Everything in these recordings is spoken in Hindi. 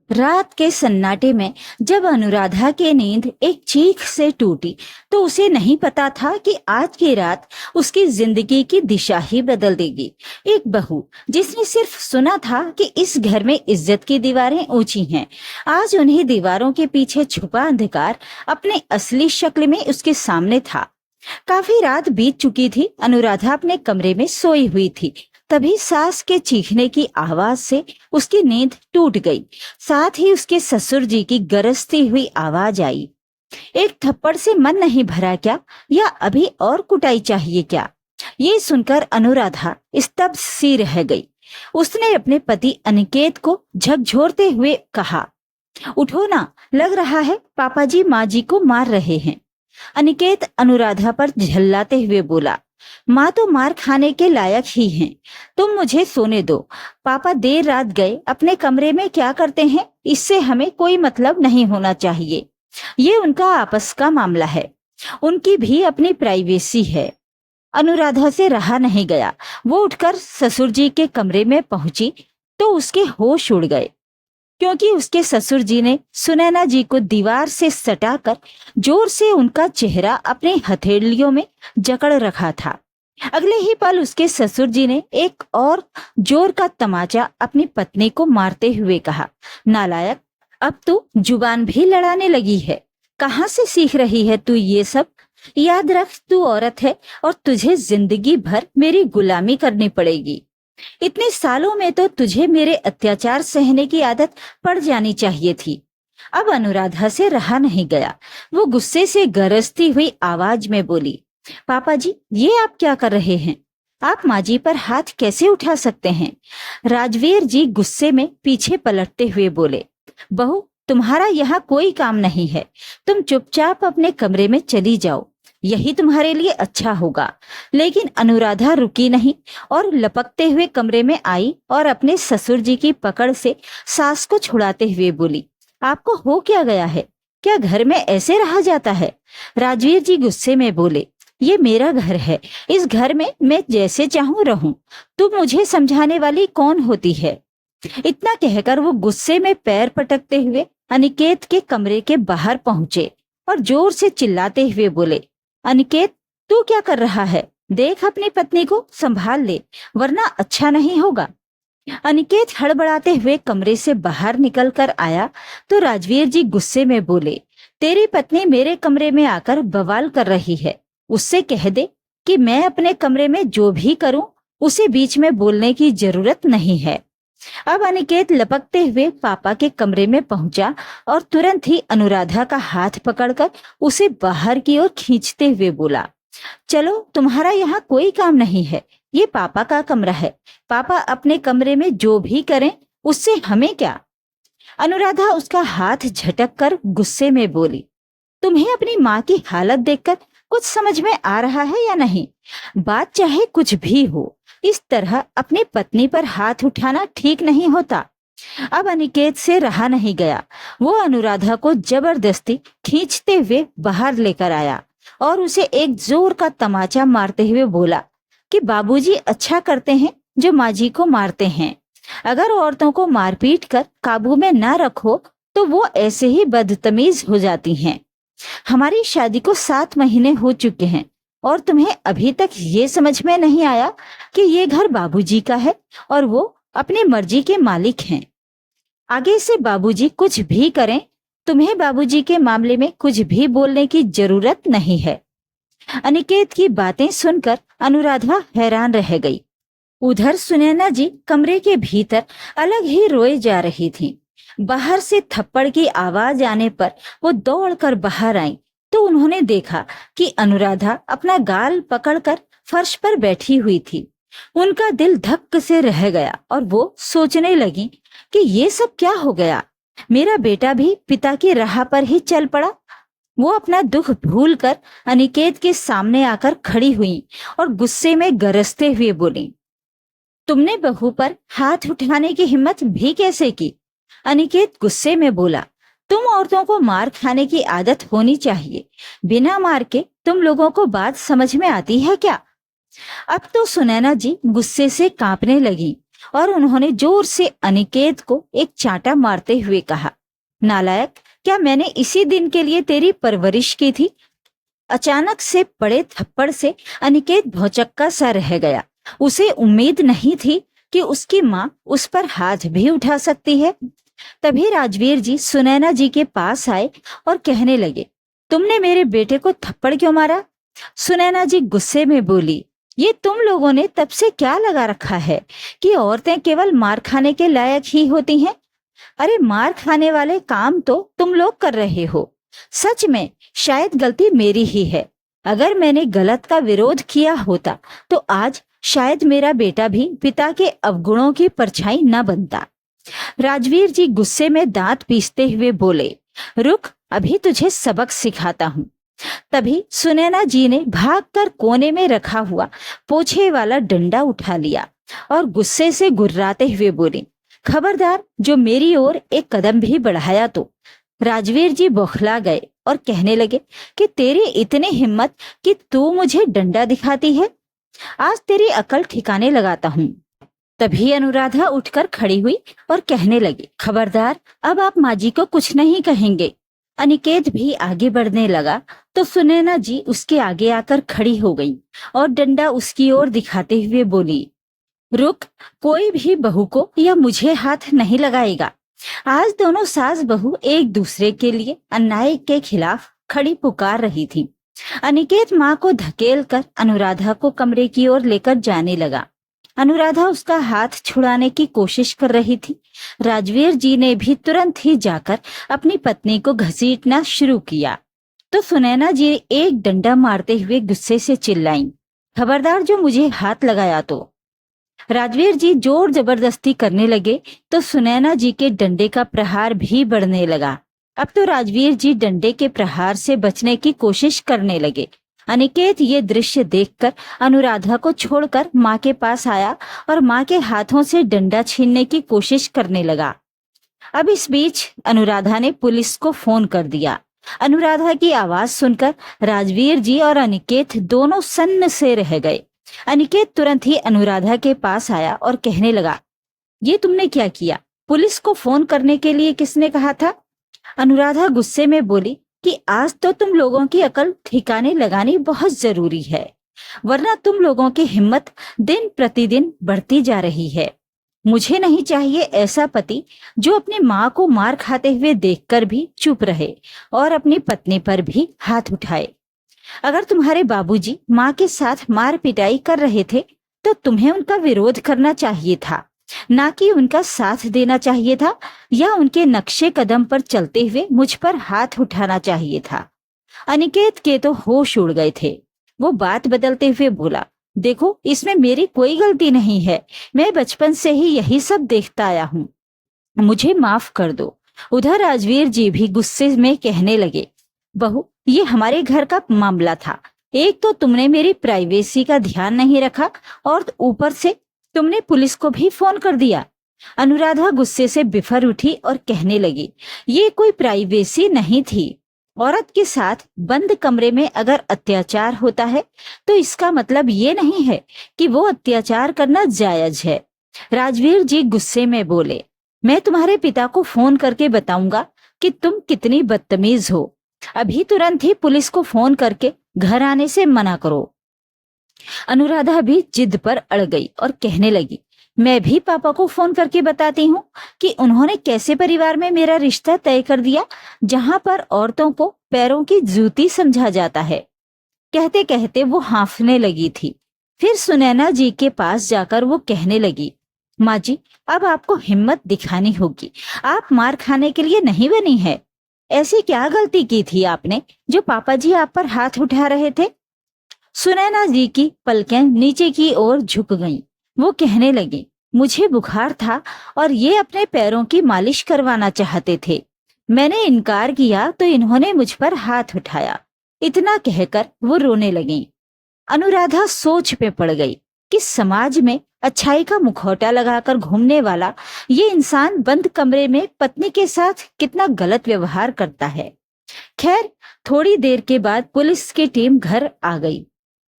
रात के सन्नाटे में जब अनुराधा की नींद एक चीख से टूटी, तो उसे नहीं पता था कि आज की रात उसकी जिंदगी की दिशा ही बदल देगी। एक बहू जिसने सिर्फ सुना था कि इस घर में इज्जत की दीवारें ऊंची हैं, आज उन्हीं दीवारों के पीछे छुपा अंधकार अपने असली शक्ल में उसके सामने था। काफी रात बीत चुकी थी। अनुराधा अपने कमरे में सोई हुई थी। तभी सास के चीखने की आवाज से उसकी नींद टूट गई। साथ ही उसके ससुर जी की गरजती हुई आवाज आई। एक थप्पड़ से मन नहीं भरा क्या, या अभी और कुटाई चाहिए क्या? ये सुनकर अनुराधा स्तब्ध सी रह गई। उसने अपने पति अनिकेत को झकझोरते हुए कहा, उठो ना, लग रहा है पापा जी माँ जी को मार रहे हैं। अनिकेत अनुराधा पर झल्लाते हुए बोला, माँ तो मार खाने के लायक ही हैं। तुम मुझे सोने दो। पापा देर रात गए, अपने कमरे में क्या करते हैं इससे हमें कोई मतलब नहीं होना चाहिए। ये उनका आपस का मामला है, उनकी भी अपनी प्राइवेसी है। अनुराधा से रहा नहीं गया। वो उठकर ससुर जी के कमरे में पहुंची तो उसके होश उड़ गए, क्योंकि उसके ससुर जी ने सुनैना जी को दीवार से सटाकर जोर से उनका चेहरा अपने हथेलियों में जकड़ रखा था। अगले ही पल उसके ससुर जी ने एक और जोर का तमाचा अपनी पत्नी को मारते हुए कहा, नालायक, अब तू जुबान भी लड़ाने लगी है। कहाँ से सीख रही है तू ये सब? याद रख, तू औरत है और तुझे जिंदगी भर मेरी गुलामी करनी पड़ेगी। इतने सालों में तो तुझे मेरे अत्याचार सहने की आदत पड़ जानी चाहिए थी। अब अनुराधा से रहा नहीं गया। वो गुस्से से गरजती हुई आवाज में बोली, पापा जी, ये आप क्या कर रहे हैं? आप माँ जी पर हाथ कैसे उठा सकते हैं? राजवीर जी गुस्से में पीछे पलटते हुए बोले, बहू, तुम्हारा यहाँ कोई काम नहीं है। तुम चुपचाप अपने कमरे में चली जाओ, यही तुम्हारे लिए अच्छा होगा। लेकिन अनुराधा रुकी नहीं और लपकते हुए कमरे में आई और अपने ससुर जी की पकड़ से सास को छुड़ाते हुए बोली, आपको हो क्या गया है? क्या घर में ऐसे रहा जाता है? राजवीर जी गुस्से में बोले, ये मेरा घर है, इस घर में मैं जैसे चाहूं रहूं। तुम मुझे समझाने वाली कौन होती है? इतना कहकर वो गुस्से में पैर पटकते हुए अनिकेत के कमरे के बाहर पहुंचे और जोर से चिल्लाते हुए बोले, अनिकेत, तू क्या कर रहा है? देख, अपनी पत्नी को संभाल ले, वरना अच्छा नहीं होगा। अनिकेत हड़बड़ाते हुए कमरे से बाहर निकल कर आया तो राजवीर जी गुस्से में बोले, तेरी पत्नी मेरे कमरे में आकर बवाल कर रही है। उससे कह दे कि मैं अपने कमरे में जो भी करूं उसे बीच में बोलने की जरूरत नहीं है। अब अनिकेत लपकते हुए पापा के कमरे में पहुंचा और तुरंत ही अनुराधा का हाथ पकड़कर उसे बाहर की ओर खींचते हुए बोला, चलो, तुम्हारा यहाँ कोई काम नहीं है, ये पापा का कमरा है। पापा अपने कमरे में जो भी करें उससे हमें क्या? अनुराधा उसका हाथ झटक कर गुस्से में बोली, तुम्हें अपनी माँ की हालत देखकर कुछ समझ में आ रहा है या नहीं? बात चाहे कुछ भी हो, इस तरह अपनी पत्नी पर हाथ उठाना ठीक नहीं होता। अब अनिकेत से रहा नहीं गया। वो अनुराधा को जबरदस्ती खींचते हुए बाहर लेकर आया और उसे एक जोर का तमाचा मारते हुए बोला कि बाबूजी अच्छा करते हैं जो माँ जी को मारते हैं। अगर औरतों को मारपीट कर काबू में न रखो तो वो ऐसे ही बदतमीज हो जाती हैं। हमारी शादी को 7 महीने हो चुके हैं और तुम्हें अभी तक ये समझ में नहीं आया कि ये घर बाबूजी का है और वो अपनी मर्जी के मालिक हैं। आगे से बाबूजी कुछ भी करें, तुम्हें बाबूजी के मामले में कुछ भी बोलने की जरूरत नहीं है। अनिकेत की बातें सुनकर अनुराधा हैरान रह गई। उधर सुनैना जी कमरे के भीतर अलग ही रोए जा रही थी। बाहर से थप्पड़ की आवाज आने पर वो दौड़कर बाहर आई तो उन्होंने देखा कि अनुराधा अपना गाल पकड़कर फर्श पर बैठी हुई थी। उनका दिल धक्क से रह गया और वो सोचने लगी कि ये सब क्या हो गया? मेरा बेटा भी पिता की राह पर ही चल पड़ा। वो अपना दुख भूलकर अनिकेत के सामने आकर खड़ी हुई और गुस्से में गरजते हुए बोली, तुमने बहू पर हाथ उठाने की हिम्मत भी कैसे की? अनिकेत गुस्से में बोला, तुम औरतों को मार खाने की आदत होनी चाहिए। बिना मार के तुम लोगों को बात समझ में आती है क्या? अब तो सुनैना जी गुस्से से कांपने लगी। और उन्होंने जोर से अनिकेत को एक चांटा मारते हुए कहा, नालायक, क्या मैंने इसी दिन के लिए तेरी परवरिश की थी? अचानक से पड़े थप्पड़ से अनिकेत भौचक्का सा रह गया। उसे उम्मीद नहीं थी कि उसकी माँ उस पर हाथ भी उठा सकती है। तभी राजवीर जी सुनैना जी के पास आए और कहने लगे, तुमने मेरे बेटे को थप्पड़ क्यों मारा? सुनैना जी गुस्से में बोली, ये तुम लोगों ने तब से क्या लगा रखा है कि औरतें केवल मार खाने के लायक ही होती हैं? अरे मार खाने वाले काम तो तुम लोग कर रहे हो। सच में शायद गलती मेरी ही है। अगर मैंने गलत का विरोध किया होता तो आज शायद मेरा बेटा भी पिता के अवगुणों की परछाई न बनता। राजवीर जी गुस्से में दांत पीसते हुए बोले, रुक, अभी तुझे सबक सिखाता हूँ। तभी सुनैना जी ने भागकर कोने में रखा हुआ पोछे वाला डंडा उठा लिया और गुस्से से गुर्राते हुए बोली, खबरदार जो मेरी ओर एक कदम भी बढ़ाया तो। राजवीर जी बौखला गए और कहने लगे कि तेरी इतनी हिम्मत कि तू मुझे डंडा दिखाती है, आज तेरी अकल ठिकाने लगाता हूँ। तभी अनुराधा उठकर खड़ी हुई और कहने लगी, खबरदार, अब आप माँ जी को कुछ नहीं कहेंगे। अनिकेत भी आगे बढ़ने लगा तो सुनैना जी उसके आगे आकर खड़ी हो गई और डंडा उसकी ओर दिखाते हुए बोली, रुक, कोई भी बहू को या मुझे हाथ नहीं लगाएगा। आज दोनों सास बहू एक दूसरे के लिए अन्याय के खिलाफ खड़ी पुकार रही थी। अनिकेत माँ को धकेल कर अनुराधा को कमरे की ओर लेकर जाने लगा। अनुराधा उसका हाथ छुड़ाने की कोशिश कर रही थी। राजवीर जी ने भी तुरंत ही जाकर अपनी पत्नी को घसीटना शुरू किया तो सुनैना जी एक डंडा मारते हुए गुस्से से चिल्लाईं, खबरदार जो मुझे हाथ लगाया तो। राजवीर जी जोर जबरदस्ती करने लगे तो सुनैना जी के डंडे का प्रहार भी बढ़ने लगा। अब तो राजवीर जी डंडे के प्रहार से बचने की कोशिश करने लगे। अनिकेत ये दृश्य देखकर अनुराधा को छोड़कर माँ के पास आया और माँ के हाथों से डंडा छीनने की कोशिश करने लगा। अब इस बीच अनुराधा ने पुलिस को फोन कर दिया। अनुराधा की आवाज सुनकर राजवीर जी और अनिकेत दोनों सन्न से रह गए। अनिकेत तुरंत ही अनुराधा के पास आया और कहने लगा, ये तुमने क्या किया? पुलिस को फोन करने के लिए किसने कहा था? अनुराधा गुस्से में बोली कि आज तो तुम लोगों की अकल ठिकाने लगानी बहुत जरूरी है, वरना तुम लोगों की हिम्मत दिन प्रतिदिन बढ़ती जा रही है। मुझे नहीं चाहिए ऐसा पति जो अपनी माँ को मार खाते हुए देखकर भी चुप रहे और अपनी पत्नी पर भी हाथ उठाए। अगर तुम्हारे बाबूजी माँ के साथ मार पिटाई कर रहे थे तो तुम्हें उनका विरोध करना चाहिए था, ना कि उनका साथ देना चाहिए था या उनके नक्शे कदम पर चलते हुए मुझ पर हाथ उठाना चाहिए था। अनिकेत के तो होश उड़ गए थे। वो बात बदलते हुए बोला, देखो, इसमें मेरी कोई गलती नहीं है। मैं बचपन से ही यही सब देखता आया हूँ, मुझे माफ कर दो। उधर राजवीर जी भी गुस्से में कहने लगे, बहू, ये हमारे घर का मामला था। एक तो तुमने मेरी प्राइवेसी का ध्यान नहीं रखा और ऊपर से तुमने पुलिस को भी फोन कर दिया। अनुराधा गुस्से से बिफर उठी और कहने लगी, ये कोई प्राइवेसी नहीं थी। औरत के साथ बंद कमरे में अगर अत्याचार होता है तो इसका मतलब ये नहीं है कि वो अत्याचार करना जायज है। राजवीर जी गुस्से में बोले, मैं तुम्हारे पिता को फोन करके बताऊंगा कि तुम कितनी बदतमीज हो। अभी तुरंत ही पुलिस को फोन करके घर आने से मना करो। अनुराधा भी जिद पर अड़ गई और कहने लगी, मैं भी पापा को फोन करके बताती हूँ कि उन्होंने कैसे परिवार में मेरा रिश्ता तय कर दिया, जहाँ पर औरतों को पैरों की जूती समझा जाता है। कहते कहते वो हांफने लगी थी। फिर सुनैना जी के पास जाकर वो कहने लगी, माँ जी, अब आपको हिम्मत दिखानी होगी। आप मार खाने के लिए नहीं बनी है। ऐसी क्या गलती की थी आपने जो पापा जी आप पर हाथ उठा रहे थे? सुनैना जी की पलकें नीचे की ओर झुक गईं। वो कहने लगी, मुझे बुखार था और ये अपने पैरों की मालिश करवाना चाहते थे। मैंने इनकार किया तो इन्होंने मुझ पर हाथ उठाया। इतना कहकर वो रोने लगी। अनुराधा सोच में पड़ गई कि समाज में अच्छाई का मुखौटा लगाकर घूमने वाला ये इंसान बंद कमरे में पत्नी के साथ कितना गलत व्यवहार करता है। खैर, थोड़ी देर के बाद पुलिस की टीम घर आ गई।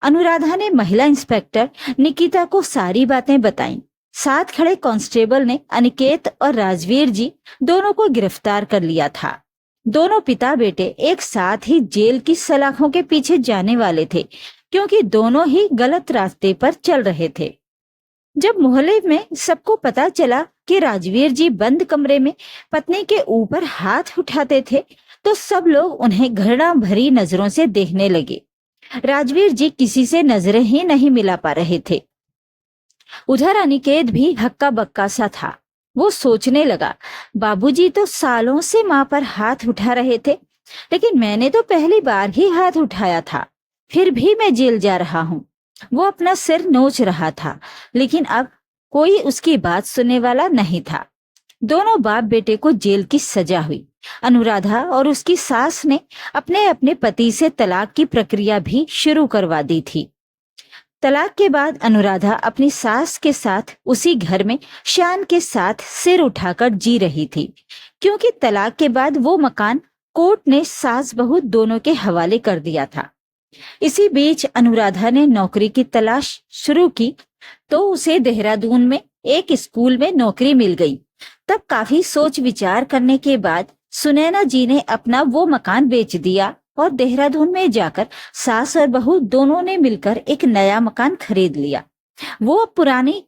अनुराधा ने महिला इंस्पेक्टर निकिता को सारी बातें बताईं। साथ खड़े कांस्टेबल ने अनिकेत और राजवीर जी दोनों को गिरफ्तार कर लिया था। दोनों पिता बेटे एक साथ ही जेल की सलाखों के पीछे जाने वाले थे, क्योंकि दोनों ही गलत रास्ते पर चल रहे थे। जब मोहल्ले में सबको पता चला कि राजवीर जी बंद कमरे में पत्नी के ऊपर हाथ उठाते थे, तो सब लोग उन्हें घृणा भरी नजरों से देखने लगे। राजवीर जी किसी से नजरें ही नहीं मिला पा रहे थे। उधर अनिकेत भी हक्का बक्का सा था। वो सोचने लगा, बाबूजी तो सालों से माँ पर हाथ उठा रहे थे, लेकिन मैंने तो पहली बार ही हाथ उठाया था, फिर भी मैं जेल जा रहा हूँ। वो अपना सिर नोच रहा था, लेकिन अब कोई उसकी बात सुनने वाला नहीं था। दोनों बाप बेटे को जेल की सजा हुई। अनुराधा और उसकी सास ने अपने अपने पति से तलाक की प्रक्रिया भी शुरू करवा दी थी। तलाक के बाद अनुराधा अपनी सास के साथ उसी घर में शान के साथ सिर उठाकर जी रही थी, क्योंकि तलाक के बाद वो मकान कोर्ट ने सास बहू दोनों के हवाले कर दिया था। इसी बीच अनुराधा ने नौकरी की तलाश शुरू की, तो उसे देहरादून में एक स्कूल में नौकरी मिल गई। तब काफी सोच विचार करने के बाद सुनैना जी ने अपना वो मकान बेच दिया और देहरादून में जाकर सास और बहू दोनों ने मिलकर एक नया मकान खरीद लिया। वो अब पुरानी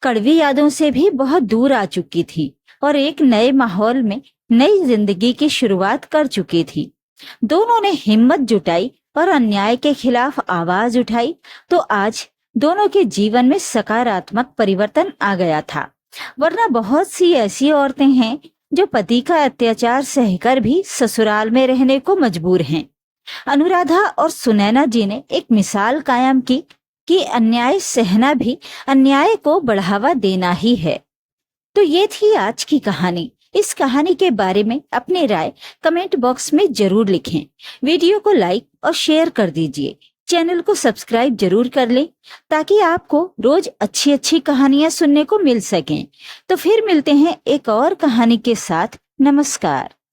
कड़वी यादों से भी बहुत दूर आ चुकी थी और एक नए माहौल में नई जिंदगी की शुरुआत कर चुकी थी। दोनों ने हिम्मत जुटाई और अन्याय के खिलाफ आवाज उठाई, तो आज दोनों के जीवन में सकारात्मक परिवर्तन आ गया था। वरना बहुत सी ऐसी औरतें हैं जो पति का अत्याचार सहकर भी ससुराल में रहने को मजबूर हैं। अनुराधा और सुनैना जी ने एक मिसाल कायम की कि अन्याय सहना भी अन्याय को बढ़ावा देना ही है। तो ये थी आज की कहानी। इस कहानी के बारे में अपनी राय कमेंट बॉक्स में जरूर लिखें। वीडियो को लाइक और शेयर कर दीजिए। चैनल को सब्सक्राइब जरूर कर लें, ताकि आपको रोज अच्छी अच्छी कहानियां सुनने को मिल सकें। तो फिर मिलते हैं एक और कहानी के साथ। नमस्कार।